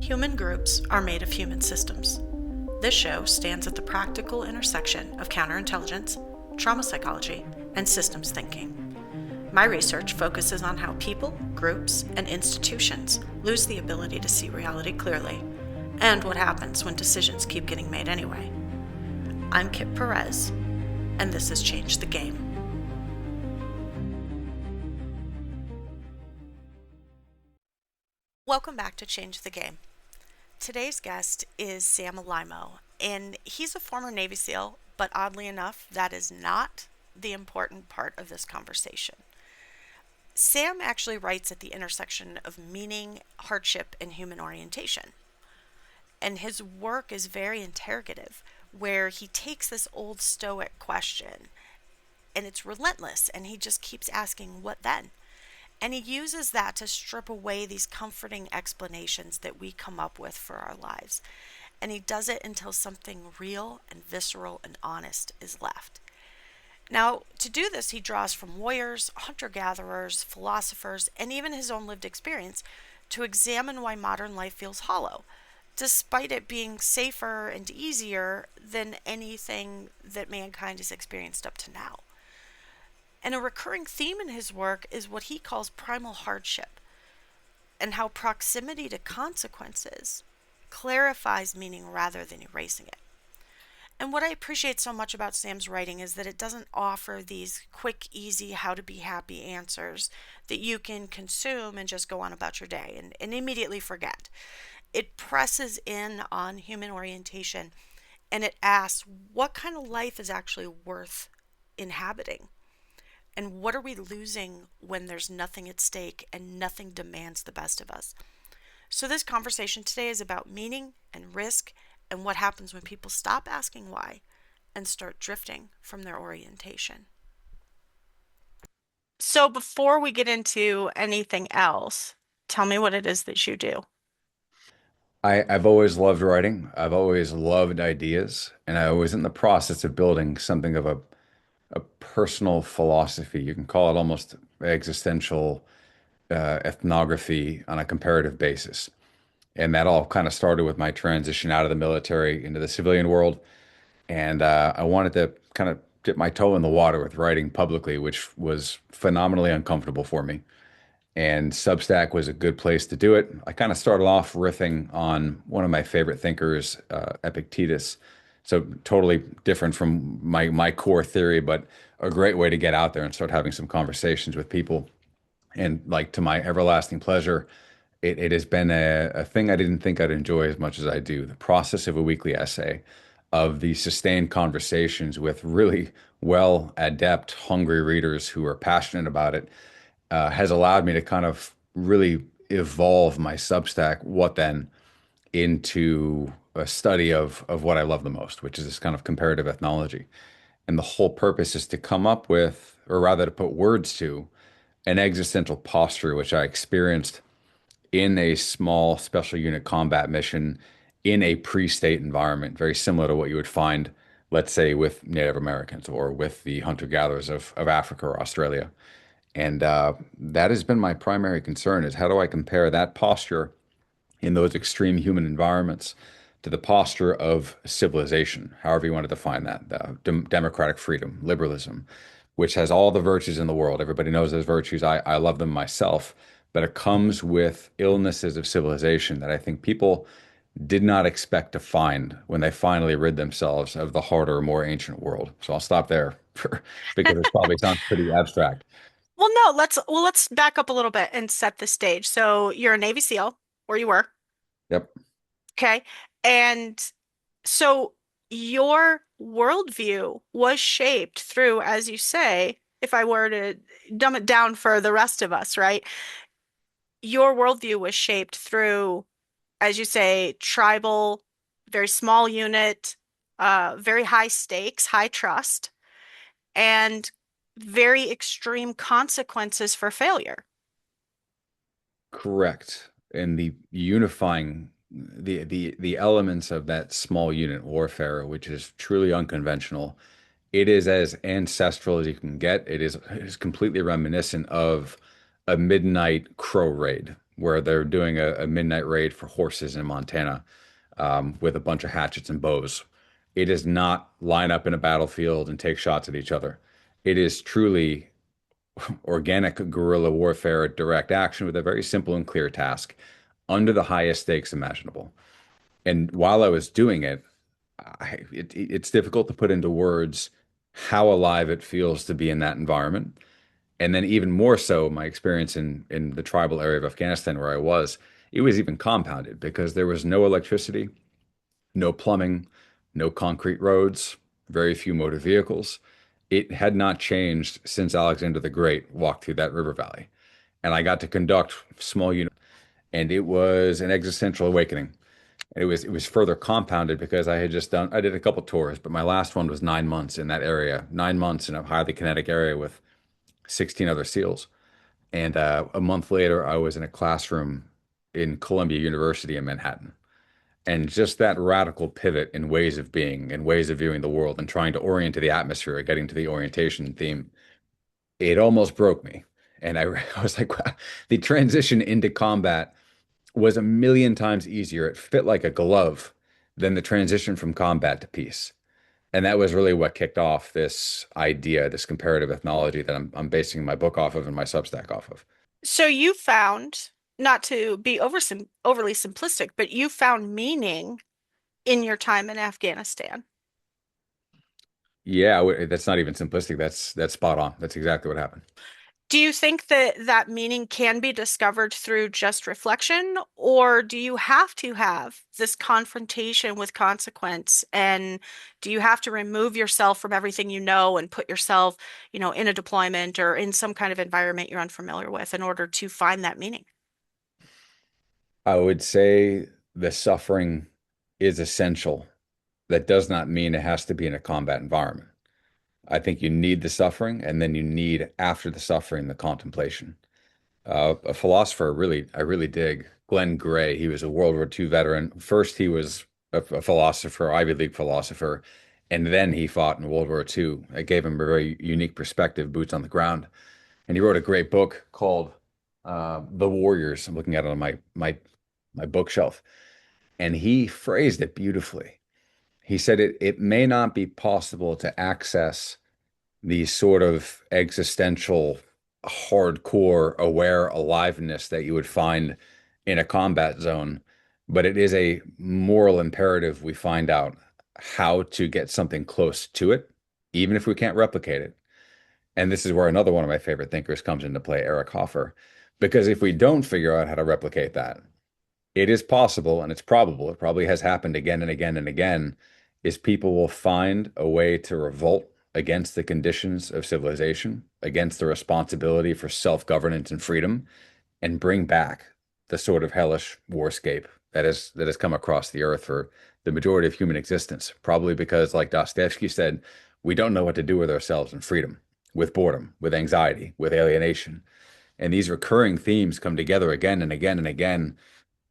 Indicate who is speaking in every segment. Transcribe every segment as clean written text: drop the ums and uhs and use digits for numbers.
Speaker 1: Human groups are made of human systems. This show stands at the practical intersection of counterintelligence, trauma psychology, and systems thinking. My research focuses on how people, groups, and institutions lose the ability to see reality clearly, and what happens when decisions keep getting made anyway. I'm Kip Perez, and this has changed the game. Welcome back to Change the Game. Today's guest is Sam Alaimo, and he's a former Navy SEAL, but oddly enough, that is not the important part of this conversation. Sam actually writes at the intersection of meaning, hardship, and human orientation. And his work is very interrogative, where he takes this old Stoic question, and it's relentless, and he just keeps asking, what then? And he uses that to strip away these comforting explanations that we come up with for our lives. And he does it until something real and visceral and honest is left. Now, to do this, he draws from warriors, hunter-gatherers, philosophers, and even his own lived experience to examine why modern life feels hollow, despite it being safer and easier than anything that mankind has experienced up to now. And a recurring theme in his work is what he calls primal hardship, and how proximity to consequences clarifies meaning rather than erasing it. And what I appreciate so much about Sam's writing is that it doesn't offer these quick, easy, how to be happy answers that you can consume and just go on about your day and immediately forget. It presses in on human orientation, and it asks what kind of life is actually worth inhabiting. And what are we losing when there's nothing at stake and nothing demands the best of us? So this conversation today is about meaning and risk and what happens when people stop asking why and start drifting from their orientation. So before we get into anything else, tell me what it is that you do.
Speaker 2: I've always loved writing. I've always loved ideas, and I was in the process of building something of a personal philosophy. You can call it almost existential ethnography on a comparative basis. And that all kind of started with my transition out of the military into the civilian world. And I wanted to kind of dip my toe in the water with writing publicly, which was phenomenally uncomfortable for me. And Substack was a good place to do it. I kind of started off riffing on one of my favorite thinkers, Epictetus. So totally different from my core theory, but a great way to get out there and start having some conversations with people. And like to my everlasting pleasure, it has been a thing I didn't think I'd enjoy as much as I do. The process of a weekly essay, of the sustained conversations with really well adept, hungry readers who are passionate about it has allowed me to kind of really evolve my Substack, what then, into a study of what I love the most, which is this kind of comparative ethnology. And the whole purpose is to come up with, or rather to put words to, an existential posture, which I experienced in a small special unit combat mission in a pre-state environment, very similar to what you would find, let's say, with Native Americans or with the hunter-gatherers of Africa or Australia. And that has been my primary concern is how do I compare that posture in those extreme human environments to the posture of civilization, however you want to define that, democratic freedom, liberalism, which has all the virtues in the world. Everybody knows those virtues. I love them myself, but it comes with illnesses of civilization that I think people did not expect to find when they finally rid themselves of the harder, more ancient world. So I'll stop there because it probably sounds pretty abstract.
Speaker 1: Well, no, let's back up a little bit and set the stage. So you're a Navy SEAL, or you were,
Speaker 2: Yep.
Speaker 1: okay? And so your worldview was shaped through, as you say, if I were to dumb it down for the rest of us, right? Your worldview was shaped through, as you say, tribal, very small unit, very high stakes, high trust, and very extreme consequences for failure.
Speaker 2: Correct. And the unifying the elements of that small unit warfare, which is truly unconventional, it is as ancestral as you can get. It is completely reminiscent of a midnight crow raid, where they're doing a midnight raid for horses in Montana, with a bunch of hatchets and bows. It is not line up in a battlefield and take shots at each other. It is truly organic guerrilla warfare, direct action with a very simple and clear task under the highest stakes imaginable. And while I was doing it, it's difficult to put into words how alive it feels to be in that environment. And then even more so, my experience in the tribal area of Afghanistan where I was, it was even compounded because there was no electricity, no plumbing, no concrete roads, very few motor vehicles. It had not changed since Alexander the Great walked through that river valley. And I got to conduct small units, and it was an existential awakening. It was further compounded because I did a couple tours, but my last one was 9 months in that area, 9 months in a highly kinetic area with 16 other SEALs. And a month later, I was in a classroom in Columbia University in Manhattan. And just that radical pivot in ways of being and ways of viewing the world and trying to orient to the atmosphere, getting to the orientation theme, it almost broke me. And I was like, wow, the transition into combat was a million times easier. It fit like a glove than the transition from combat to peace. And that was really what kicked off this idea, this comparative ethnology that I'm basing my book off of and my Substack off of.
Speaker 1: So you found, not to be overly simplistic, but you found meaning in your time in Afghanistan.
Speaker 2: Yeah, that's not even simplistic. That's spot on. That's exactly what happened.
Speaker 1: Do you think that that meaning can be discovered through just reflection, or do you have to have this confrontation with consequence? And do you have to remove yourself from everything you know and put yourself, in a deployment or in some kind of environment you're unfamiliar with in order to find that meaning?
Speaker 2: I would say the suffering is essential. That does not mean it has to be in a combat environment. I think you need the suffering, and then you need, after the suffering, the contemplation. A philosopher I really dig, Glenn Gray. He was a World War II veteran. First, he was a philosopher, Ivy League philosopher, and then he fought in World War II. It gave him a very unique perspective, boots on the ground. And he wrote a great book called The Warriors. I'm looking at it on my bookshelf, and he phrased it beautifully. He said it may not be possible to access the sort of existential, hardcore, aware aliveness that you would find in a combat zone, but it is a moral imperative we find out how to get something close to it, even if we can't replicate it. And this is where another one of my favorite thinkers comes into play, Eric Hoffer. Because if we don't figure out how to replicate that, it is possible and it's probable, it probably has happened again and again and again, is people will find a way to revolt against the conditions of civilization, against the responsibility for self-governance and freedom, and bring back the sort of hellish warscape that has come across the earth for the majority of human existence. Probably because, like Dostoevsky said, we don't know what to do with ourselves in freedom, with boredom, with anxiety, with alienation. And these recurring themes come together again and again and again,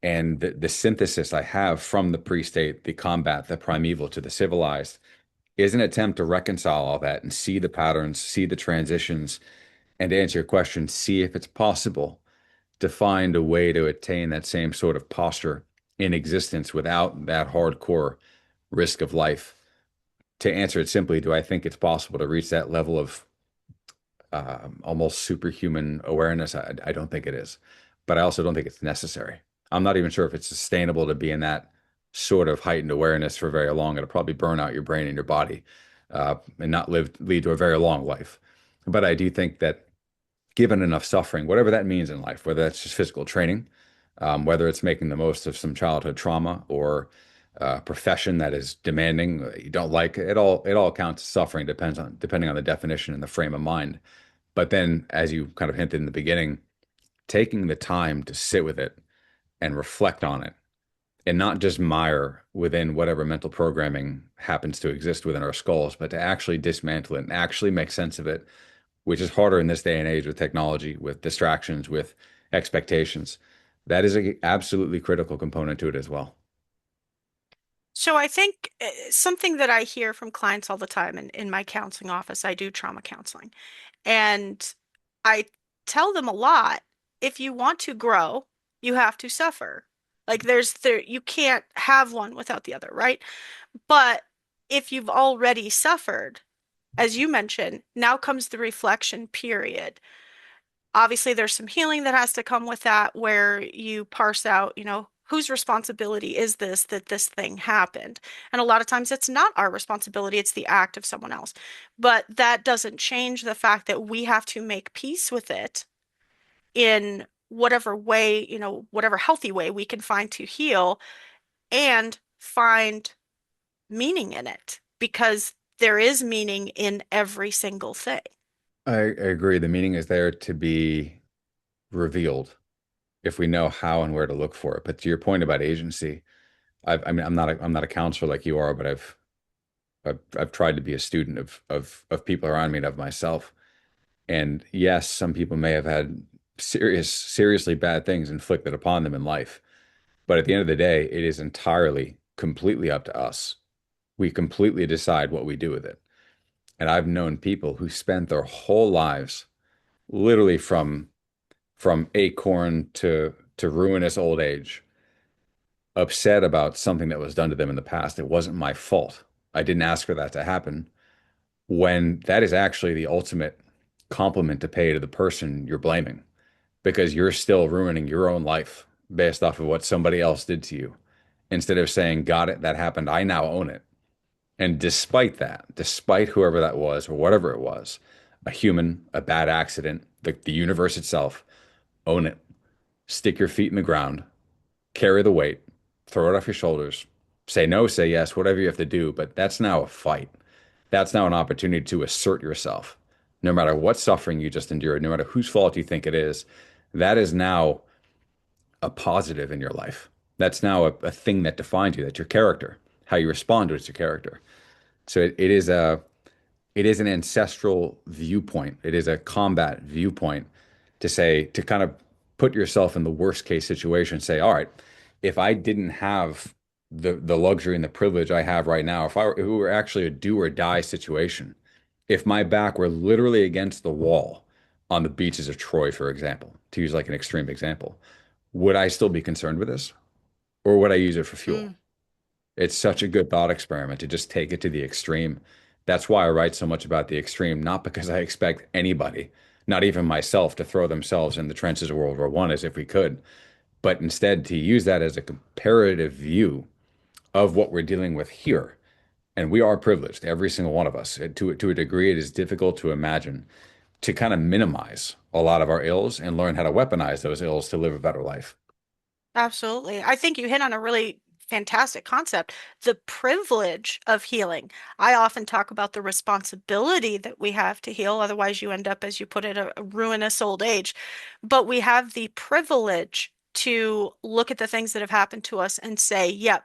Speaker 2: and the synthesis I have from the pre-state, the combat, the primeval to the civilized, is an attempt to reconcile all that and see the patterns, see the transitions, and to answer your question, see if it's possible to find a way to attain that same sort of posture in existence without that hardcore risk of life. To answer it simply, do I think it's possible to reach that level of almost superhuman awareness? I don't think it is, but I also don't think it's necessary. I'm not even sure if it's sustainable to be in that sort of heightened awareness for very long. It'll probably burn out your brain and your body, and not lead to a very long life. But I do think that given enough suffering, whatever that means in life, whether that's just physical training, whether it's making the most of some childhood trauma or a profession that is demanding, you don't like it all counts as suffering, depending on the definition and the frame of mind. But then, as you kind of hinted in the beginning, taking the time to sit with it and reflect on it and not just mire within whatever mental programming happens to exist within our skulls, but to actually dismantle it and actually make sense of it, which is harder in this day and age with technology, with distractions, with expectations. That is a absolutely critical component to it as well.
Speaker 1: So I think something that I hear from clients all the time in my counseling office, I do trauma counseling, and I tell them a lot, if you want to grow, You have to suffer. Like you can't have one without the other, right? But if you've already suffered, as you mentioned, now comes the reflection period. Obviously, there's some healing that has to come with that where you parse out, whose responsibility is this that this thing happened? And a lot of times it's not our responsibility, it's the act of someone else. But that doesn't change the fact that we have to make peace with it in whatever way, whatever healthy way we can find to heal and find meaning in it because there is meaning in every single thing.
Speaker 2: I agree. The meaning is there to be revealed if we know how and where to look for it. But to your point about agency, I mean, I'm not a counselor like you are, but I've tried to be a student of people around me and of myself. And yes, some people may have had seriously bad things inflicted upon them in life. But at the end of the day, it is entirely, completely up to us. We completely decide what we do with it. And I've known people who spent their whole lives, literally from acorn to ruinous old age, upset about something that was done to them in the past. It wasn't my fault. I didn't ask for that to happen. When that is actually the ultimate compliment to pay to the person you're blaming, because you're still ruining your own life based off of what somebody else did to you. Instead of saying, got it, that happened, I now own it. And despite that, despite whoever that was or whatever it was, a human, a bad accident, the universe itself, own it. Stick your feet in the ground, carry the weight, throw it off your shoulders, say no, say yes, whatever you have to do. But that's now a fight. That's now an opportunity to assert yourself. No matter what suffering you just endured, no matter whose fault you think it is, that is now a positive in your life. That's now a thing that defines you, that's your character. How you respond to it's your character. So it is an ancestral viewpoint. It is a combat viewpoint to say, to kind of put yourself in the worst case situation, say, all right, if I didn't have the luxury and the privilege I have right now, if it were actually a do or die situation, if my back were literally against the wall on the beaches of Troy, for example, to use like an extreme example, would I still be concerned with this? Or would I use it for fuel?
Speaker 1: Mm,
Speaker 2: It's such a good thought experiment to just take it to the extreme. That's why I write so much about the extreme, not because I expect anybody, not even myself, to throw themselves in the trenches of World War One as if we could, but instead to use that as a comparative view of what we're dealing with here. And we are privileged, every single one of us. To a degree, it is difficult to imagine to kind of minimize a lot of our ills and learn how to weaponize those ills to live a better life.
Speaker 1: absolutely. I think you hit on a really fantastic concept, the privilege of healing. I often talk about the responsibility that we have to heal. Otherwise, you end up, as you put it, a ruinous old age. But we have the privilege to look at the things that have happened to us and say, yep,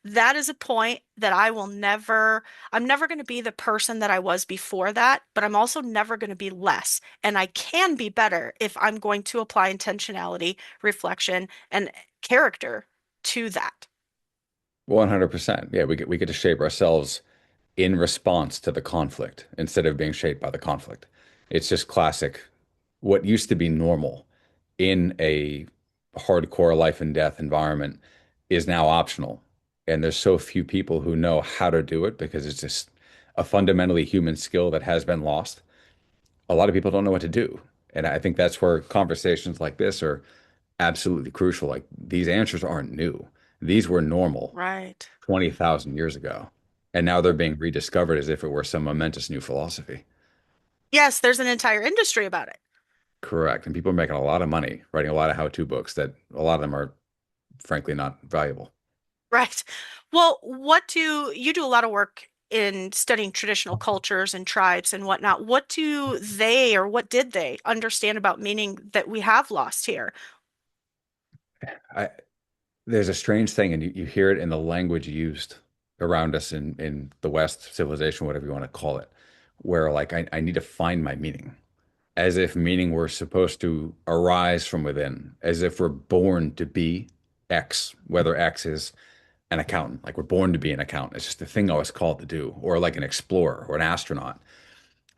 Speaker 1: that is a point that I'm never going to be the person that I was before that, but I'm also never going to be less. And I can be better if I'm going to apply intentionality, reflection, and character to that.
Speaker 2: 100%. Yeah, we get to shape ourselves in response to the conflict instead of being shaped by the conflict. It's just classic. What used to be normal in a hardcore life and death environment is now optional. And there's so few people who know how to do it because it's just a fundamentally human skill that has been lost. A lot of people don't know what to do. And I think that's where conversations like this are absolutely crucial. Like these answers aren't new. These were normal
Speaker 1: Right.
Speaker 2: 20,000 years ago. And now they're being rediscovered as if it were some momentous new philosophy.
Speaker 1: Yes, there's an entire industry about it.
Speaker 2: Correct. And people are making a lot of money writing a lot of how-to books that a lot of them are frankly not valuable.
Speaker 1: Right. Well, what do you do a lot of work in studying traditional cultures and tribes and whatnot? What do they or what did they understand about meaning that we have lost here?
Speaker 2: I, there's a strange thing, and you hear it in the language used around us in the West, civilization, whatever you want to call it, where like I need to find my meaning, as if meaning were supposed to arise from within, as if we're born to be X, whether X is an accountant, like we're born to be an accountant. It's just the thing I was called to do, or like an explorer or an astronaut.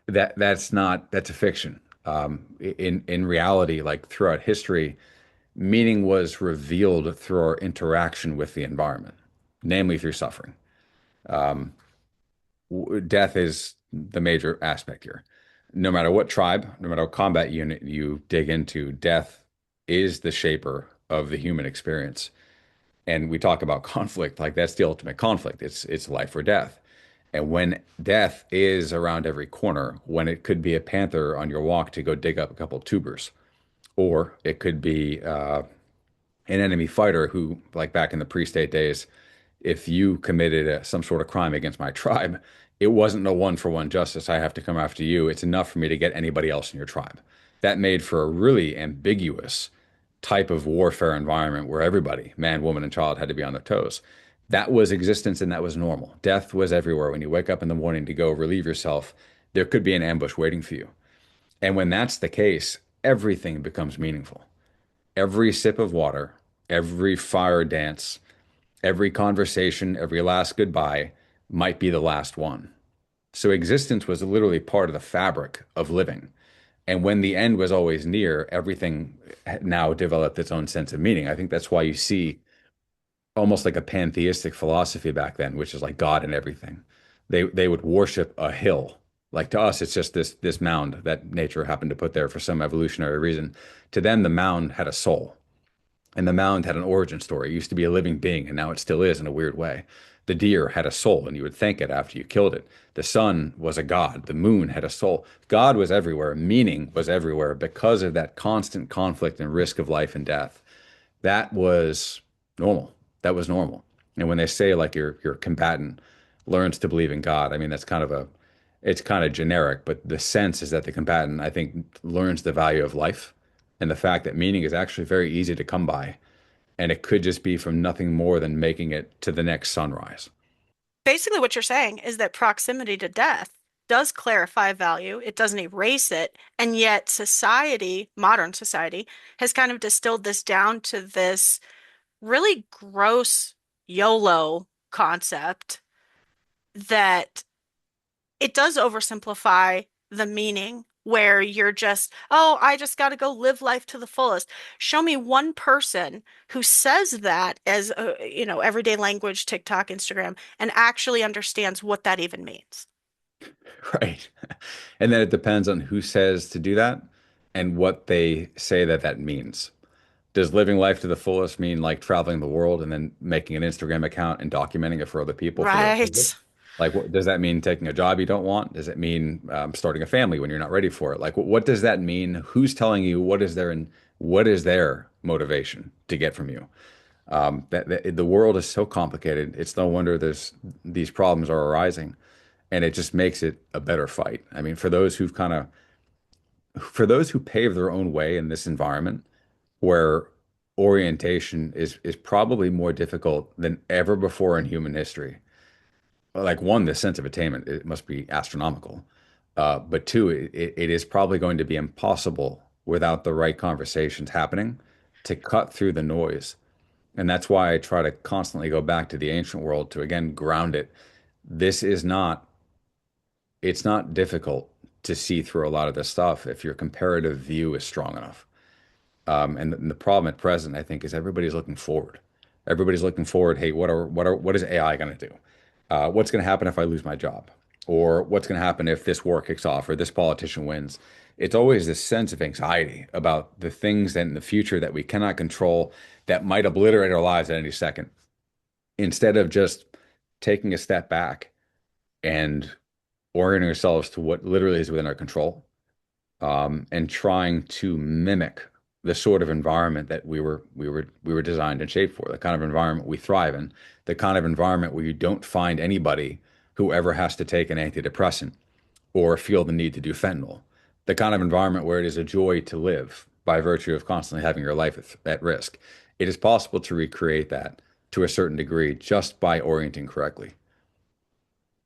Speaker 2: That's not that's a fiction. In reality, like throughout history, Meaning was revealed through our interaction with the environment, namely through suffering. Um, Death is the major aspect here. No matter what tribe, no matter what combat unit you dig into, death is the shaper of the human experience. And we talk about conflict, like that's the ultimate conflict. It's life or death. And when death is around every corner, when it could be a panther on your walk to go dig up a couple tubers, or it could be an enemy fighter who, like back in the pre-state days, if you committed some sort of crime against my tribe, it wasn't a one for one justice. I have to come after you. It's enough for me to get anybody else in your tribe. That made for a really ambiguous type of warfare environment where everybody, man, woman, and child, had to be on their toes. That was existence and that was normal. Death was everywhere. When you wake up in the morning to go relieve yourself, there could be an ambush waiting for you. And when that's the case, everything becomes meaningful. Every sip of water, every fire dance, every conversation, every last goodbye might be the last one. So existence was literally part of the fabric of living. And when the end was always near, everything now developed its own sense of meaning. I think that's why you see almost like a pantheistic philosophy back then, which is like God and everything. They would worship a hill. Like to us, it's just this mound that nature happened to put there for some evolutionary reason. To them, the mound had a soul. And the mound had an origin story. It used to be a living being, and now it still is in a weird way. The deer had a soul, and you would thank it after you killed it. The sun was a god. The moon had a soul. God was everywhere. Meaning was everywhere because of that constant conflict and risk of life and death. That was normal. That was normal. And when they say like your combatant learns to believe in God, I mean that's kind of a it's kind of generic, but the sense is that the combatant, I think, learns the value of life and the fact that meaning is actually very easy to come by. And it could just be from nothing more than making it to the next sunrise.
Speaker 1: Basically, what you're saying is that proximity to death does clarify value, it doesn't erase it, and yet society, modern society, has kind of distilled this down to this really gross YOLO concept that it does oversimplify the meaning where you're just, oh, I just got to go live life to the fullest. Show me one person who says that as everyday language, TikTok, Instagram, and actually understands what that even means.
Speaker 2: Right. And then it depends on who says to do that and what they say that that means. Does living life to the fullest mean like traveling the world and then making an Instagram account and documenting it for other people for their approval?
Speaker 1: Right.
Speaker 2: Like, what, does that mean taking a job you don't want? Does it mean starting a family when you're not ready for it? Like, what does that mean? Who's telling you? What is their motivation to get from you? That the world is so complicated. It's no wonder there's these problems are arising, and it just makes it a better fight. I mean, for those who pave their own way in this environment where orientation is probably more difficult than ever before in human history. Like one, the sense of attainment, it must be astronomical. But two, it is probably going to be impossible without the right conversations happening to cut through the noise. And that's why I try to constantly go back to the ancient world to again ground it. This is not, it's not difficult to see through a lot of this stuff if your comparative view is strong enough. And the problem at present, I think, is everybody's looking forward. Everybody's looking forward. Hey, what is AI going to do? What's going to happen if I lose my job? Or what's going to happen if this war kicks off or this politician wins? It's always this sense of anxiety about the things in the future that we cannot control that might obliterate our lives at any second. Instead of just taking a step back and orienting ourselves to what literally is within our control, and trying to mimic the sort of environment that we were designed and shaped for, the kind of environment we thrive in, the kind of environment where you don't find anybody who ever has to take an antidepressant or feel the need to do fentanyl, the kind of environment where it is a joy to live by virtue of constantly having your life at risk. It is possible to recreate that to a certain degree just by orienting correctly.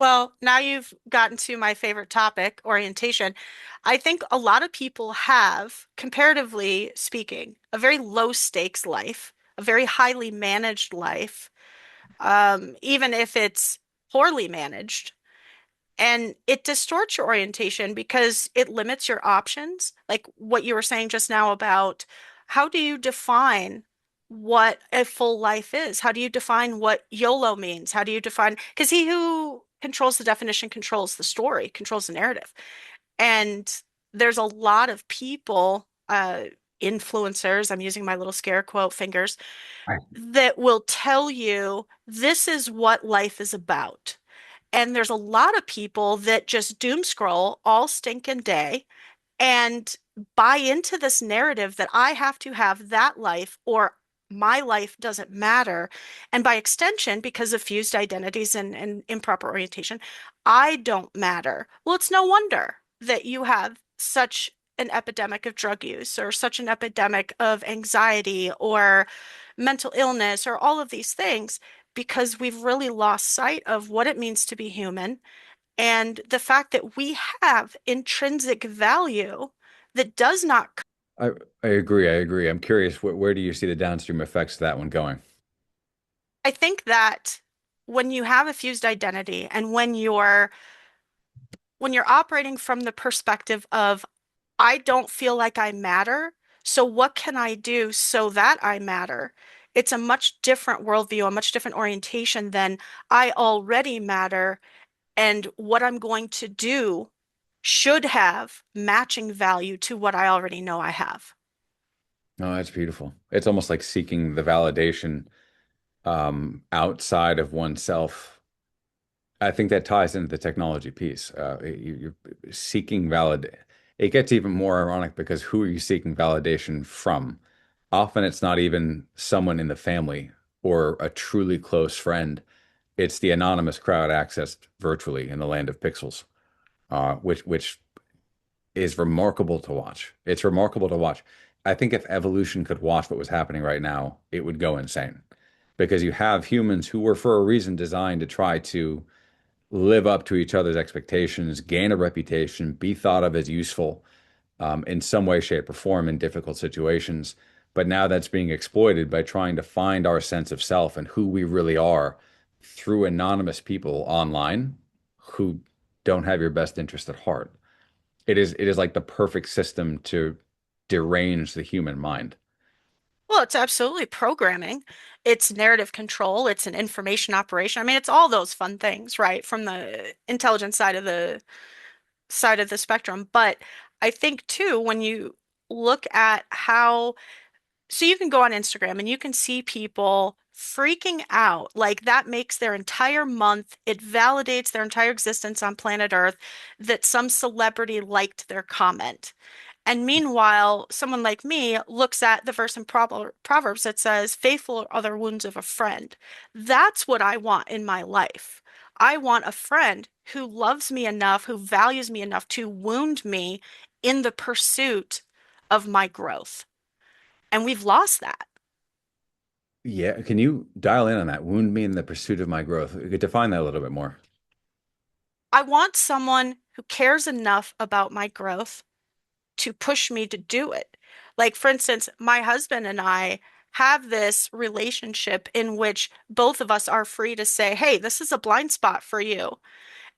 Speaker 1: Well, now you've gotten to my favorite topic, orientation. I think a lot of people have, comparatively speaking, a very low stakes life, a very highly managed life, even if it's poorly managed. And it distorts your orientation because it limits your options. Like what you were saying just now about how do you define what a full life is? How do you define what YOLO means? How do you define, because he who controls the definition controls the story, controls the narrative. And there's a lot of people, influencers, I'm using my little scare quote fingers,
Speaker 2: Right.
Speaker 1: that will tell you this is what life is about. And there's a lot of people that just doom scroll all stinking day and buy into this narrative that I have to have that life or my life doesn't matter. And by extension, because of fused identities and improper orientation, I don't matter. Well, it's no wonder that you have such an epidemic of drug use or such an epidemic of anxiety or mental illness or all of these things because we've really lost sight of what it means to be human and the fact that we have intrinsic value that does not,
Speaker 2: I, I agree. I agree. I'm curious, where do you see the downstream effects of that one going?
Speaker 1: I think that when you have a fused identity and when you're operating from the perspective of I don't feel like I matter, so what can I do so that I matter? It's a much different worldview, a much different orientation than I already matter and what I'm going to do should have matching value to what I already know I have.
Speaker 2: Oh, that's beautiful. It's almost like seeking the validation outside of oneself. I think that ties into the technology piece. You're seeking valid. It gets even more ironic because who are you seeking validation from? Often it's not even someone in the family or a truly close friend. It's the anonymous crowd accessed virtually in the land of pixels, which is remarkable to watch. It's remarkable to watch. I think if evolution could watch what was happening right now, it would go insane because you have humans who were for a reason designed to try to live up to each other's expectations, gain a reputation, be thought of as useful in some way, shape, or form in difficult situations. But now that's being exploited by trying to find our sense of self and who we really are through anonymous people online who don't have your best interest at heart. It is like the perfect system to derange the human mind.
Speaker 1: Well, it's absolutely programming. It's narrative control. It's an information operation. I mean, it's all those fun things, right? From the intelligence side of the spectrum. But I think too, when you look at how so you can go on Instagram and you can see people freaking out. Like that makes their entire month, it validates their entire existence on planet Earth that some celebrity liked their comment. And meanwhile, someone like me looks at the verse in Proverbs that says, faithful are the wounds of a friend. That's what I want in my life. I want a friend who loves me enough, who values me enough to wound me in the pursuit of my growth. And we've lost that.
Speaker 2: Yeah, can you dial in on that? Wound me in the pursuit of my growth. You could define that a little bit more.
Speaker 1: I want someone who cares enough about my growth to push me to do it. Like, for instance, my husband and I have this relationship in which both of us are free to say, hey, this is a blind spot for you.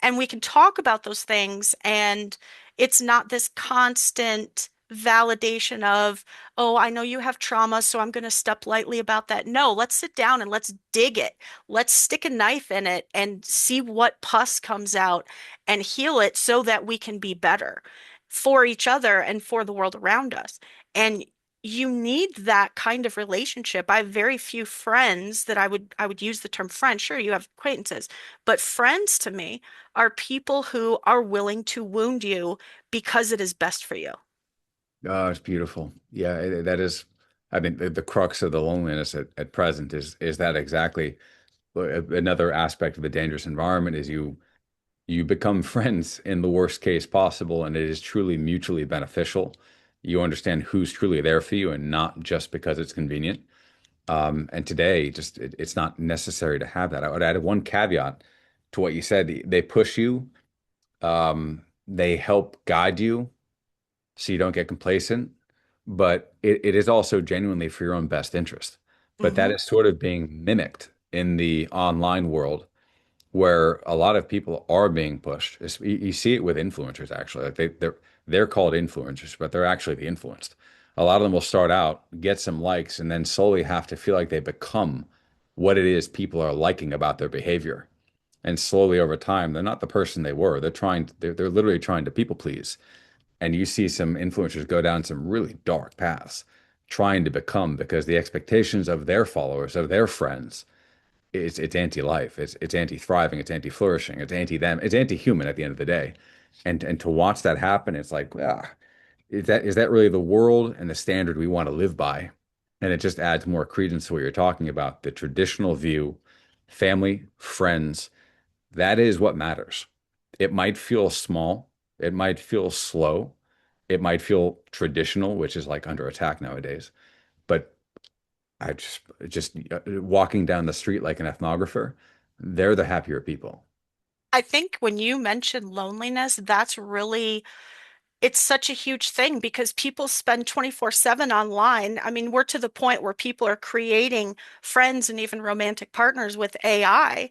Speaker 1: And we can talk about those things, and it's not this constant validation of, oh, I know you have trauma, so I'm going to step lightly about that. No, let's sit down and let's dig it. Let's stick a knife in it and see what pus comes out and heal it so that we can be better for each other and for the world around us. And you need that kind of relationship. I have very few friends that I would use the term friend. Sure, you have acquaintances, but friends to me are people who are willing to wound you because it is best for you.
Speaker 2: Oh, it's beautiful. Yeah, that is. I mean, the crux of the loneliness at present is that exactly another aspect of the dangerous environment is you become friends in the worst case possible, and it is truly mutually beneficial. You understand who's truly there for you, and not just because it's convenient. And today, just it's not necessary to have that. I would add one caveat to what you said. They push you, they help guide you so you don't get complacent, but it is also genuinely for your own best interest. But that
Speaker 1: Hmm.
Speaker 2: is sort of being mimicked in the online world where a lot of people are being pushed. You see it with influencers actually. Like they're called influencers, but they're actually the influenced. A lot of them will start out, get some likes, and then slowly have to feel like they become what it is people are liking about their behavior. And slowly over time, they're not the person they were. They're literally trying to people please. And you see some influencers go down some really dark paths trying to become because the expectations of their followers, of their friends, it's anti-life, it's anti-thriving, it's anti-flourishing, it's anti-them, it's anti-human at the end of the day. And to watch that happen, it's like, is that really the world and the standard we want to live by? And it just adds more credence to what you're talking about. The traditional view, family, friends, that is what matters. It might feel small, it might feel slow, it might feel traditional, which is like under attack nowadays. But I just walking down the street like an ethnographer, they're the happier people.
Speaker 1: I think when you mention loneliness, that's really, it's such a huge thing because people spend 24/7 online. I mean, we're to the point where people are creating friends and even romantic partners with AI,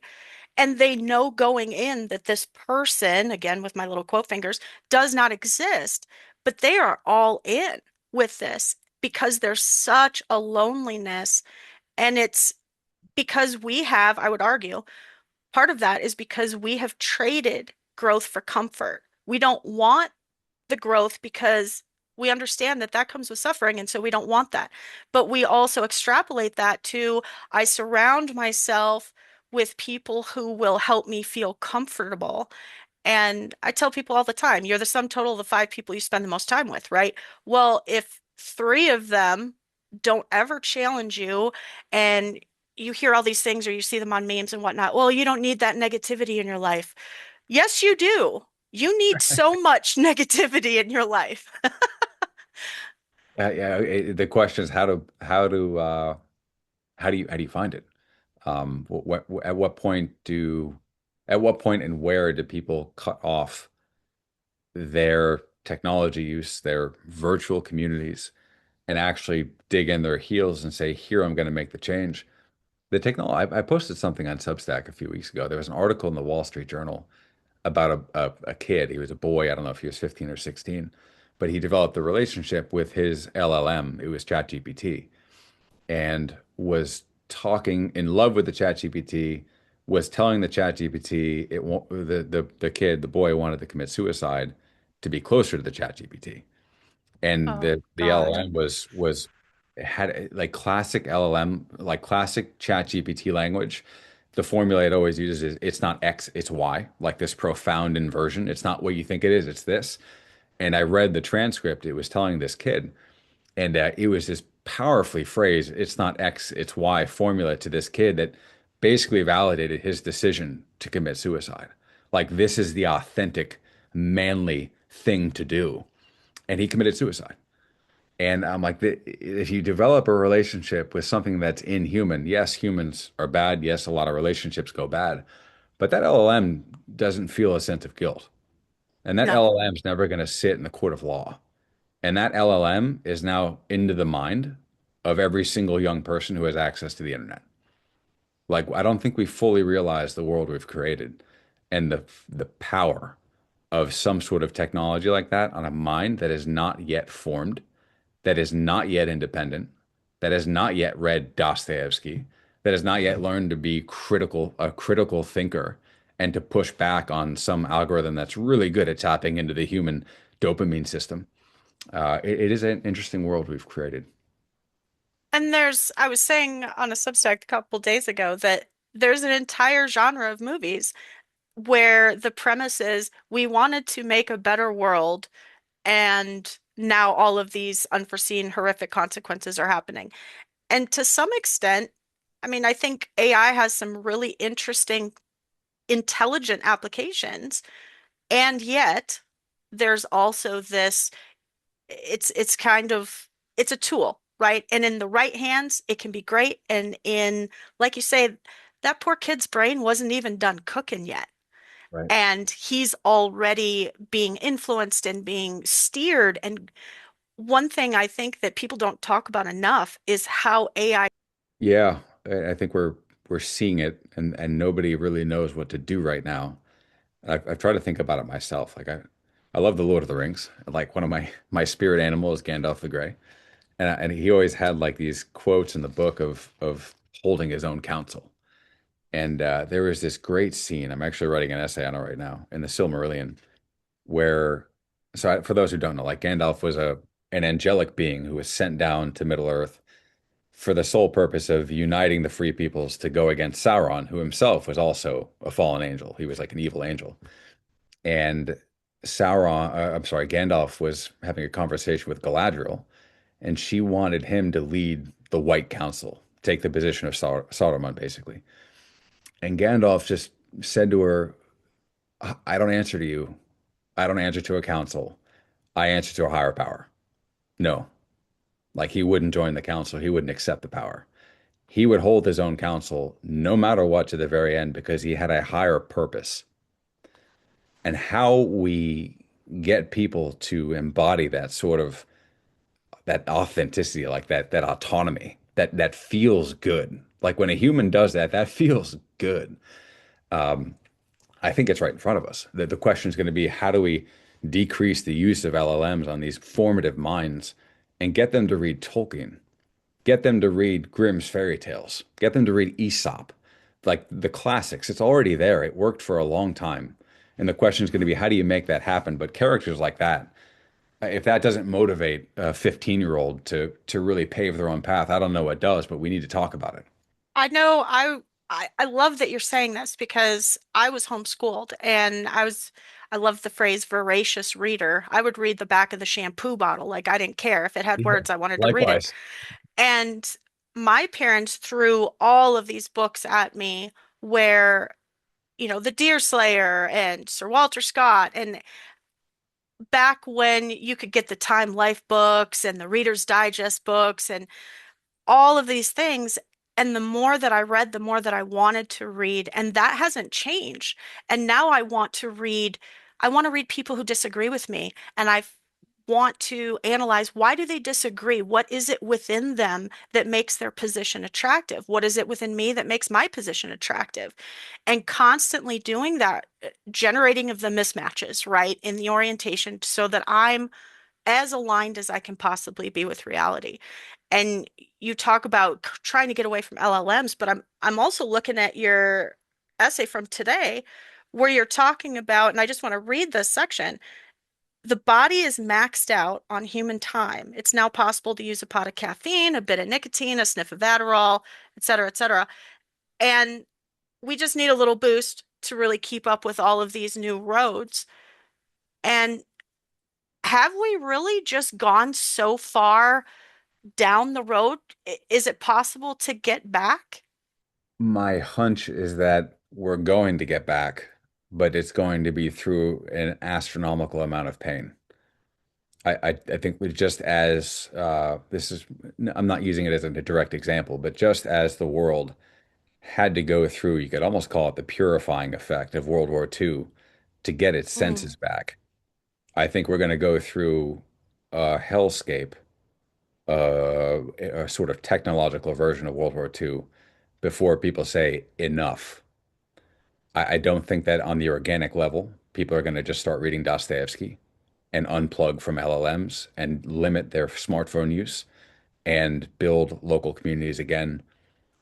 Speaker 1: and they know going in that this person, again with my little quote fingers, does not exist, but they are all in with this because there's such a loneliness. And it's because we have, I would argue, part of that is because we have traded growth for comfort. We don't want the growth because we understand that that comes with suffering, and so we don't want that. But we also extrapolate that to I surround myself with people who will help me feel comfortable. And I tell people all the time, you're the sum total of the five people you spend the most time with, right? Well, if three of them don't ever challenge you and you hear all these things or you see them on memes and whatnot, well, you don't need that negativity in your life. Yes, you do. You need so much negativity in your life.
Speaker 2: Yeah, the question is how do you find it? At what point and where do people cut off their technology use, their virtual communities, and actually dig in their heels and say, here, I'm going to make the change. The technology, I posted something on Substack a few weeks ago. There was an article in the Wall Street Journal about a kid. He was a boy. I don't know if he was 15 or 16, but he developed a relationship with his LLM. It was ChatGPT, and was talking in love with the ChatGPT, was telling the ChatGPT the kid, the boy wanted to commit suicide to be closer to the ChatGPT. And
Speaker 1: Oh,
Speaker 2: the
Speaker 1: God.
Speaker 2: LLM was had like classic LLM, like classic ChatGPT language. The formula it always uses is it's not X, it's Y, like this profound inversion. It's not what you think it is, it's this. And I read the transcript. It was telling this kid, and it was this powerfully phrased, it's not X, it's Y formula to this kid that basically validated his decision to commit suicide. Like, this is the authentic, manly thing to do. And he committed suicide. And I'm like, if you develop a relationship with something that's inhuman, yes, humans are bad. Yes, a lot of relationships go bad. But that LLM doesn't feel a sense of guilt. And that
Speaker 1: No.
Speaker 2: LLM is never going to sit in the court of law. And that LLM is now into the mind of every single young person who has access to the internet. Like, I don't think we fully realize the world we've created and the power of some sort of technology like that on a mind that is not yet formed, that is not yet independent, that has not yet read Dostoevsky, that has not yet learned to be a critical thinker, and to push back on some algorithm that's really good at tapping into the human dopamine system. It is an interesting world we've created.
Speaker 1: And I was saying on a Substack a couple days ago that there's an entire genre of movies where the premise is we wanted to make a better world, and now all of these unforeseen horrific consequences are happening. And to some extent, I mean, I think AI has some really interesting, intelligent applications, and yet there's also this, it's kind of, it's a tool, right? And in the right hands, it can be great. And in, like you say, that poor kid's brain wasn't even done cooking yet.
Speaker 2: Right.
Speaker 1: And he's already being influenced and being steered. And one thing I think that people don't talk about enough is how AI.
Speaker 2: Yeah, I think we're seeing it, and nobody really knows what to do right now. I've tried to think about it myself. Like, I love the Lord of the Rings. Like, one of my spirit animal is Gandalf the Grey. And he always had like these quotes in the book of holding his own counsel. And there was this great scene. I'm actually writing an essay on it right now in the Silmarillion, where for those who don't know, like Gandalf was a an angelic being who was sent down to Middle Earth for the sole purpose of uniting the free peoples to go against Sauron, who himself was also a fallen angel. He was like an evil angel. And I'm sorry, Gandalf was having a conversation with Galadriel, and she wanted him to lead the White Council, take the position of Saruman, basically. And Gandalf just said to her, I don't answer to you. I don't answer to a council. I answer to a higher power. No, like he wouldn't join the council. He wouldn't accept the power. He would hold his own counsel no matter what to the very end because he had a higher purpose. And how we get people to embody that sort of that authenticity, like that autonomy, that feels good. Like when a human does that, that feels good. Um, I think it's right in front of us. The question is going to be how do we decrease the use of LLMs on these formative minds and get them to read Tolkien, get them to read Grimm's fairy tales, get them to read Aesop, like the classics. It's already there. It worked for a long time. And the question is going to be how do you make that happen? But characters like that, if that doesn't motivate a 15-year-old to really pave their own path, I don't know what does, but we need to talk about it.
Speaker 1: I know I love that you're saying this because I was homeschooled and I love the phrase voracious reader. I would read the back of the shampoo bottle like I didn't care if it had
Speaker 2: Yeah.
Speaker 1: words, I wanted to read it.
Speaker 2: Likewise.
Speaker 1: And my parents threw all of these books at me where, The Deerslayer and Sir Walter Scott and back when you could get the Time Life books and the Reader's Digest books and all of these things. And the more that I read, the more that I wanted to read. And that hasn't changed. And now I want to read people who disagree with me. And I want to analyze why do they disagree? What is it within them that makes their position attractive? What is it within me that makes my position attractive? And constantly doing that, generating of the mismatches, right, in the orientation so that I'm as aligned as I can possibly be with reality. And you talk about trying to get away from LLMs, but I'm also looking at your essay from today where you're talking about, and I just want to read this section. The body is maxed out on human time. It's now possible to use a pot of caffeine, a bit of nicotine, a sniff of Adderall, et cetera, et cetera. And we just need a little boost to really keep up with all of these new roads. And have we really just gone so far down the road? Is it possible to get back?
Speaker 2: My hunch is that we're going to get back, but it's going to be through an astronomical amount of pain. I think we just as this is, I'm not using it as a direct example, but just as the world had to go through, you could almost call it the purifying effect of World War II to get its
Speaker 1: Mm.
Speaker 2: senses back. I think we're going to go through a hellscape, a sort of technological version of World War II before people say enough. I don't think that on the organic level, people are going to just start reading Dostoevsky and unplug from LLMs and limit their smartphone use and build local communities again.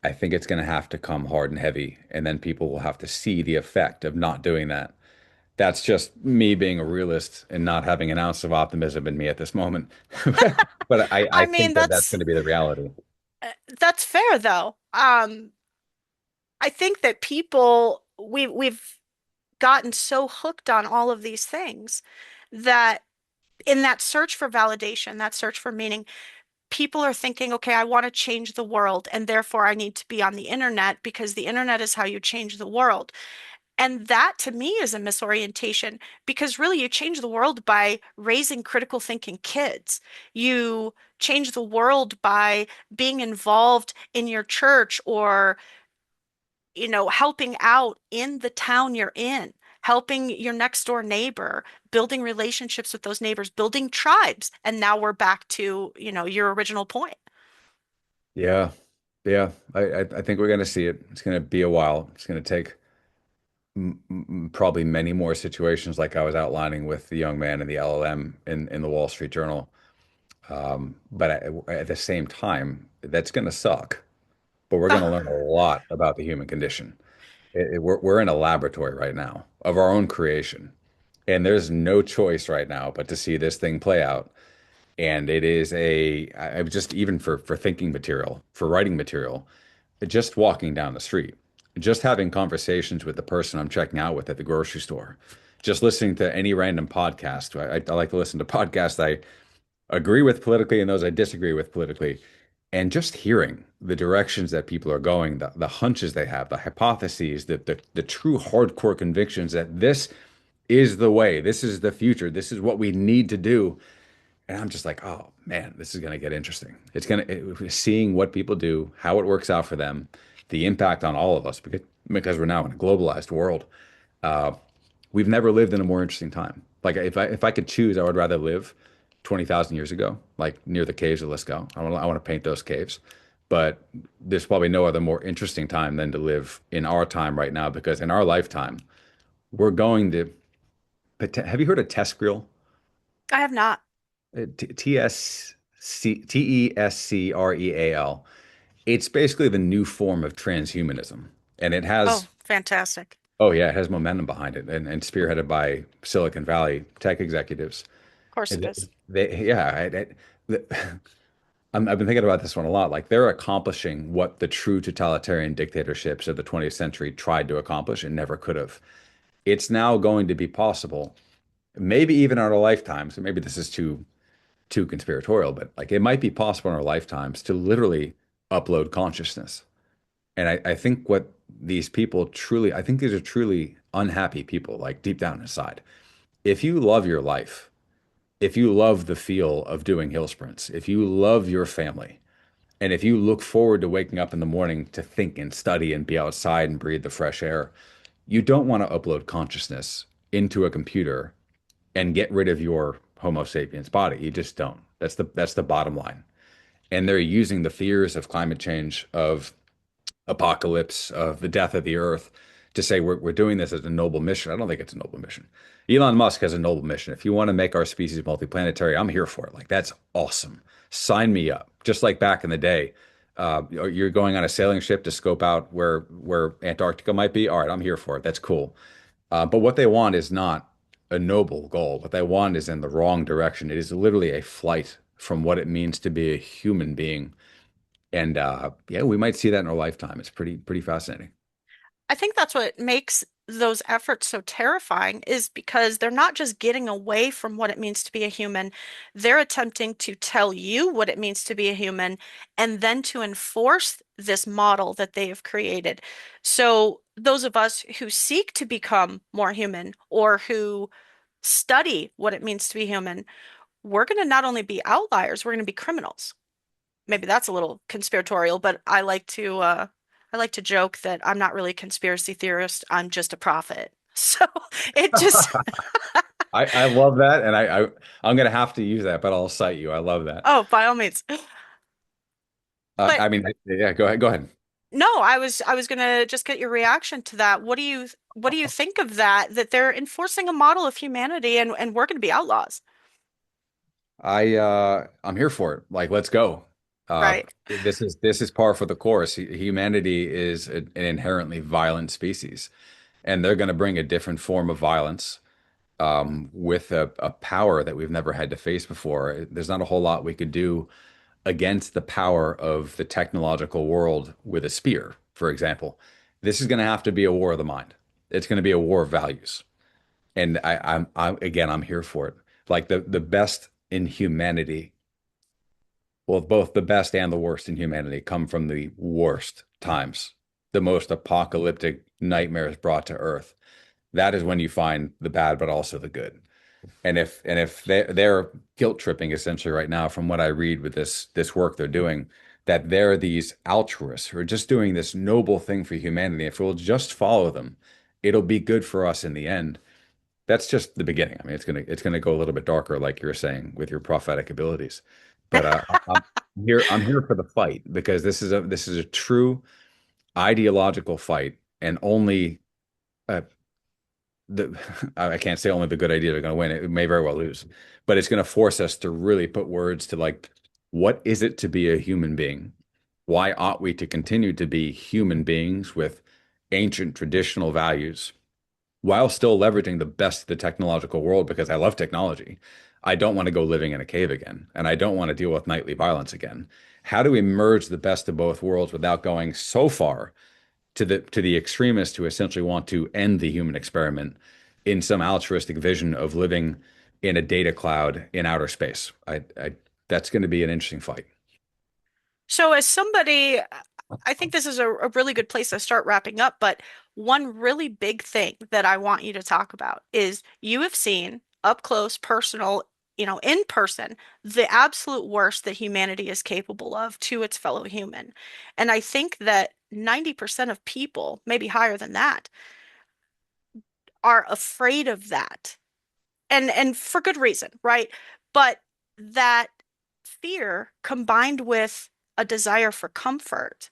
Speaker 2: I think it's going to have to come hard and heavy, and then people will have to see the effect of not doing that. That's just me being a realist and not having an ounce of optimism in me at this moment. But I
Speaker 1: I mean,
Speaker 2: think that that's going to be the reality.
Speaker 1: that's fair though. I think that we've gotten so hooked on all of these things that in that search for validation, that search for meaning, people are thinking, okay, I want to change the world, and therefore I need to be on the internet because the internet is how you change the world. And that to me is a misorientation because really you change the world by raising critical thinking kids. You change the world by being involved in your church or, helping out in the town you're in, helping your next door neighbor, building relationships with those neighbors, building tribes. And now we're back to, your original point.
Speaker 2: Yeah, yeah. I think we're going to see it. It's going to be a while. It's going to take probably many more situations like I was outlining with the young man and the LLM in the Wall Street Journal. But at the same time, that's going to suck. But we're going to learn a lot about the human condition. We're in a laboratory right now of our own creation. And there's no choice right now but to see this thing play out. And it is I just even for thinking material, for writing material, just walking down the street, just having conversations with the person I'm checking out with at the grocery store, just listening to any random podcast. I like to listen to podcasts I agree with politically and those I disagree with politically. And just hearing the directions that people are going, the hunches they have, the hypotheses, the true hardcore convictions that this is the way, this is the future, this is what we need to do. And I'm just like, oh man, this is going to get interesting. Seeing what people do, how it works out for them, the impact on all of us, because we're now in a globalized world. Uh, we've never lived in a more interesting time. Like if I could choose, I would rather live 20,000 years ago, like near the caves of Lascaux. I want to paint those caves. But there's probably no other more interesting time than to live in our time right now, because in our lifetime, we're going to. Have you heard of TESCREAL?
Speaker 1: I have not.
Speaker 2: TESCREAL. It's basically the new form of transhumanism, and it has.
Speaker 1: Oh, fantastic.
Speaker 2: Oh yeah, it has momentum behind it, and spearheaded by Silicon Valley tech executives.
Speaker 1: Of course it
Speaker 2: And
Speaker 1: is.
Speaker 2: yeah, I've been thinking about this one a lot. Like they're accomplishing what the true totalitarian dictatorships of the 20th century tried to accomplish and never could have. It's now going to be possible, maybe even in our lifetimes. So maybe this is too conspiratorial, but like it might be possible in our lifetimes to literally upload consciousness. And I think what these people truly, I think these are truly unhappy people, like deep down inside. If you love your life, if you love the feel of doing hill sprints, if you love your family, and if you look forward to waking up in the morning to think and study and be outside and breathe the fresh air, you don't want to upload consciousness into a computer and get rid of your Homo sapiens body. You just don't. That's the bottom line. And they're using the fears of climate change, of apocalypse, of the death of the earth to say we're doing this as a noble mission. I don't think it's a noble mission. Elon Musk has a noble mission. If you want to make our species multiplanetary, I'm here for it. Like that's awesome. Sign me up. Just like back in the day, you're going on a sailing ship to scope out where Antarctica might be. All right, I'm here for it. That's cool. But what they want is not a noble goal. What they want is in the wrong direction. It is literally a flight from what it means to be a human being. And yeah, we might see that in our lifetime. It's pretty fascinating.
Speaker 1: I think that's what makes those efforts so terrifying is because they're not just getting away from what it means to be a human, they're attempting to tell you what it means to be a human and then to enforce this model that they have created. So those of us who seek to become more human or who study what it means to be human, we're going to not only be outliers, we're going to be criminals. Maybe that's a little conspiratorial, but I like to joke that I'm not really a conspiracy theorist, I'm just a prophet. So it just
Speaker 2: I love that, and I'm gonna have to use that, but I'll cite you. I love that.
Speaker 1: oh, by all means. But
Speaker 2: I mean, yeah, go ahead, go ahead.
Speaker 1: no, I was gonna just get your reaction to that. What do you think of that they're enforcing a model of humanity and we're gonna be outlaws,
Speaker 2: I'm here for it. Like, let's go.
Speaker 1: right?
Speaker 2: This is par for the course. Humanity is an inherently violent species, and they're going to bring a different form of violence with a power that we've never had to face before. There's not a whole lot we could do against the power of the technological world with a spear, for example. This is going to have to be a war of the mind. It's going to be a war of values. And I'm here for it. Like the best in humanity, well, both the best and the worst in humanity come from the worst times, the most apocalyptic nightmares brought to Earth. That is when you find the bad, but also the good. And if they're guilt tripping essentially right now from what I read with this work they're doing, that they're these altruists who are just doing this noble thing for humanity. If we'll just follow them, it'll be good for us in the end. That's just the beginning. I mean, it's gonna go a little bit darker, like you're saying, with your prophetic abilities. But I'm here for the fight because this is a true ideological fight, and only uh, the I can't say only the good ideas are going to win. It may very well lose, but it's going to force us to really put words to like, what is it to be a human being? Why ought we to continue to be human beings with ancient traditional values while still leveraging the best of the technological world? Because I love technology. I don't want to go living in a cave again, and I don't want to deal with nightly violence again. How do we merge the best of both worlds without going so far to the extremists who essentially want to end the human experiment in some altruistic vision of living in a data cloud in outer space? That's going to be an interesting fight.
Speaker 1: So, as somebody, I think this is a really good place to start wrapping up. But one really big thing that I want you to talk about is you have seen up close, personal, in person, the absolute worst that humanity is capable of to its fellow human. And I think that 90% of people, maybe higher than that, are afraid of that. And for good reason, right? But that fear combined with a desire for comfort,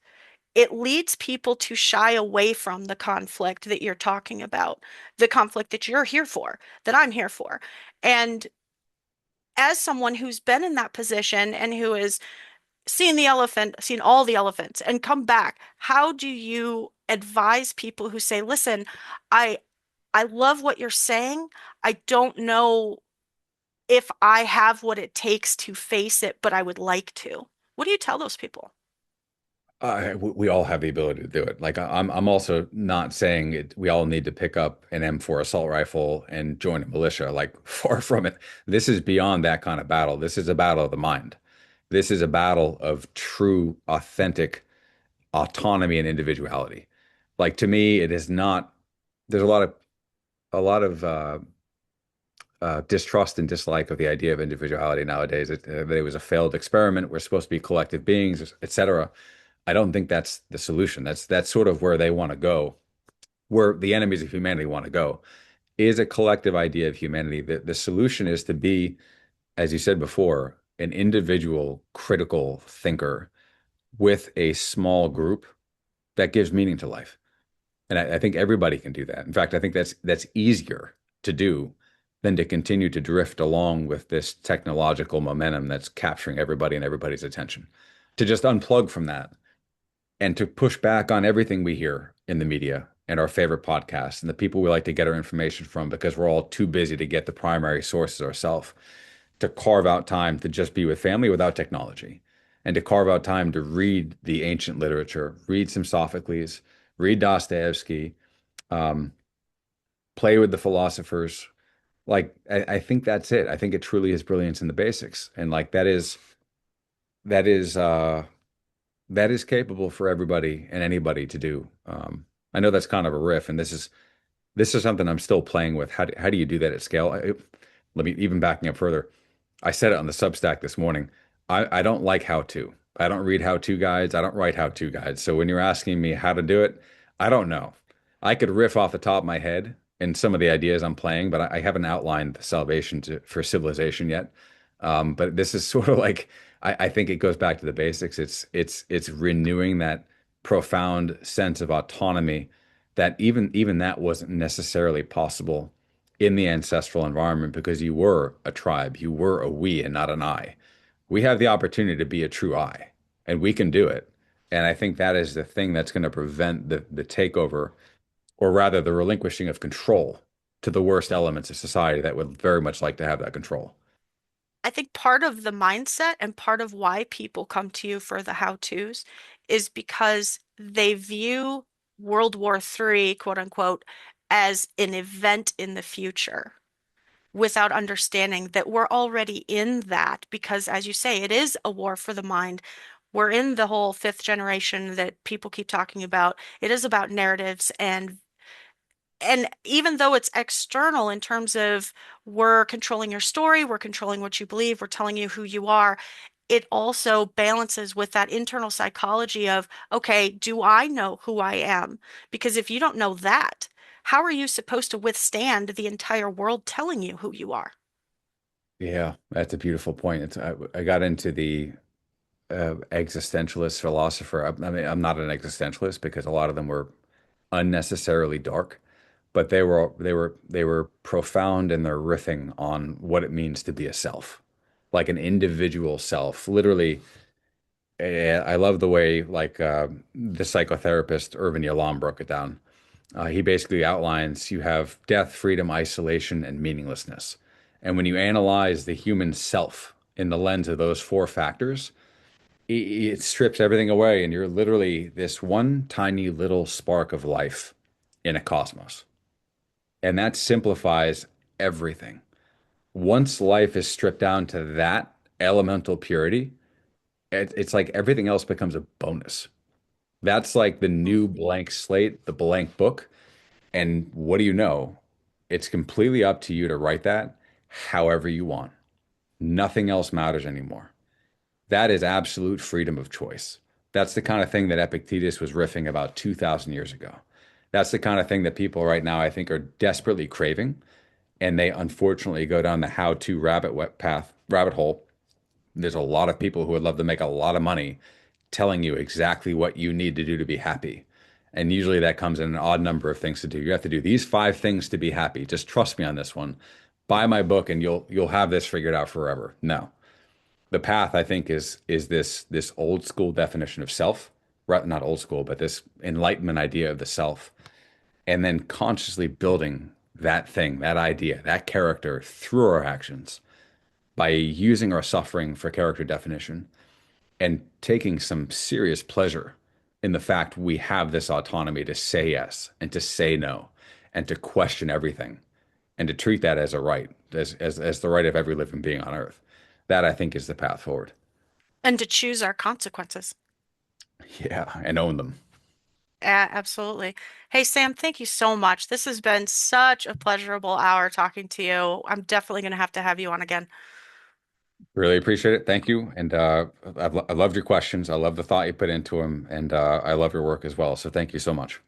Speaker 1: it leads people to shy away from the conflict that you're talking about, the conflict that you're here for, that I'm here for. And as someone who's been in that position and who has seen the elephant, seen all the elephants, and come back, how do you advise people who say, listen, I I love what you're saying. I don't know if I have what it takes to face it, but I would like to. What do you tell those people?
Speaker 2: We all have the ability to do it. Like I'm also not saying we all need to pick up an M4 assault rifle and join a militia. Like far from it. This is beyond that kind of battle. This is a battle of the mind. This is a battle of true, authentic autonomy and individuality. Like to me, it is not. There's a lot of distrust and dislike of the idea of individuality nowadays. That it was a failed experiment. We're supposed to be collective beings, etc. I don't think that's the solution. That's sort of where they want to go, where the enemies of humanity want to go, is a collective idea of humanity. The solution is to be, as you said before, an individual critical thinker with a small group that gives meaning to life. And I think everybody can do that. In fact, I think that's easier to do than to continue to drift along with this technological momentum that's capturing everybody and everybody's attention. To just unplug from that and to push back on everything we hear in the media and our favorite podcasts and the people we like to get our information from because we're all too busy to get the primary sources ourselves, to carve out time to just be with family without technology, and to carve out time to read the ancient literature, read some Sophocles, read Dostoevsky, um, play with the philosophers. Like I think that's it. I think it truly is brilliance in the basics. And like that is that is capable for everybody and anybody to do. I know that's kind of a riff, and this is something I'm still playing with. How do you do that at scale? Let me even backing up further. I said it on the Substack this morning. I don't like how to. I don't read how to guides. I don't write how to guides. So when you're asking me how to do it, I don't know. I could riff off the top of my head in some of the ideas I'm playing, but I haven't outlined the salvation for civilization yet. But this is sort of like I think it goes back to the basics. It's renewing that profound sense of autonomy that even that wasn't necessarily possible in the ancestral environment because you were a tribe, you were a we and not an I. We have the opportunity to be a true I, and we can do it. And I think that is the thing that's going to prevent the takeover, or rather the relinquishing of control to the worst elements of society that would very much like to have that control.
Speaker 1: I think part of the mindset and part of why people come to you for the how-tos is because they view World War III, quote unquote, as an event in the future without understanding that we're already in that because, as you say, it is a war for the mind. We're in the whole fifth generation that people keep talking about. It is about narratives and even though it's external in terms of we're controlling your story, we're controlling what you believe, we're telling you who you are, it also balances with that internal psychology of, okay, do I know who I am? Because if you don't know that, how are you supposed to withstand the entire world telling you who you are?
Speaker 2: Yeah, that's a beautiful point. I got into the existentialist philosopher. I mean, I'm not an existentialist because a lot of them were unnecessarily dark. but they were profound in their riffing on what it means to be a self, like an individual self. Literally, I love the way the psychotherapist Irvin Yalom broke it down. He basically outlines you have death, freedom, isolation, and meaninglessness. And when you analyze the human self in the lens of those four factors, it strips everything away, and you're literally this one tiny little spark of life in a cosmos. And that simplifies everything. Once life is stripped down to that elemental purity, it's like everything else becomes a bonus. That's like the new blank slate, the blank book. And what do you know? It's completely up to you to write that however you want. Nothing else matters anymore. That is absolute freedom of choice. That's the kind of thing that Epictetus was riffing about 2,000 years ago. That's the kind of thing that people right now, I think, are desperately craving. And they unfortunately go down the how-to rabbit hole. There's a lot of people who would love to make a lot of money telling you exactly what you need to do to be happy. And usually that comes in an odd number of things to do. You have to do these five things to be happy. Just trust me on this one. Buy my book and you'll have this figured out forever. No. The path, I think, is this old school definition of self, right? Not old school, but this enlightenment idea of the self, and then consciously building that thing, that idea, that character through our actions by using our suffering for character definition and taking some serious pleasure in the fact we have this autonomy to say yes and to say no and to question everything and to treat that as a right, as the right of every living being on earth. That I think is the path forward.
Speaker 1: And to choose our consequences.
Speaker 2: Yeah, and own them.
Speaker 1: Absolutely. Hey, Sam, thank you so much. This has been such a pleasurable hour talking to you. I'm definitely going to have you on again.
Speaker 2: Really appreciate it. Thank you. And I loved your questions. I love the thought you put into them, and I love your work as well. So thank you so much.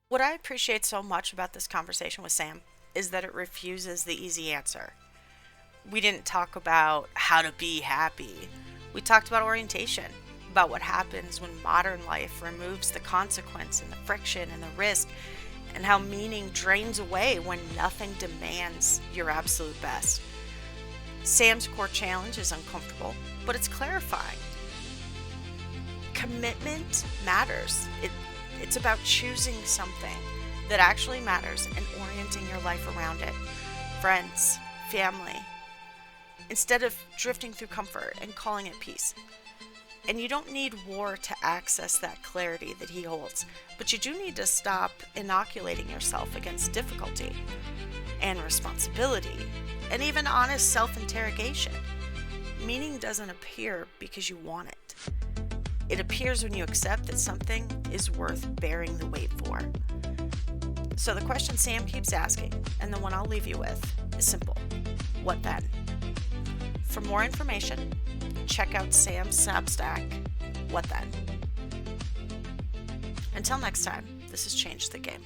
Speaker 1: What I appreciate so much about this conversation with Sam is that it refuses the easy answer. We didn't talk about how to be happy. We talked about orientation, about what happens when modern life removes the consequence and the friction and the risk, and how meaning drains away when nothing demands your absolute best. Sam's core challenge is uncomfortable, but it's clarifying. Commitment matters. It's about choosing something that actually matters and orienting your life around it. Friends, family, instead of drifting through comfort and calling it peace. And you don't need war to access that clarity that he holds, but you do need to stop inoculating yourself against difficulty and responsibility and even honest self-interrogation. Meaning doesn't appear because you want it. It appears when you accept that something is worth bearing the weight for. So the question Sam keeps asking, and the one I'll leave you with, is simple. What then? For more information, check out Sam's Substack, What Then? Until next time, this has changed the game.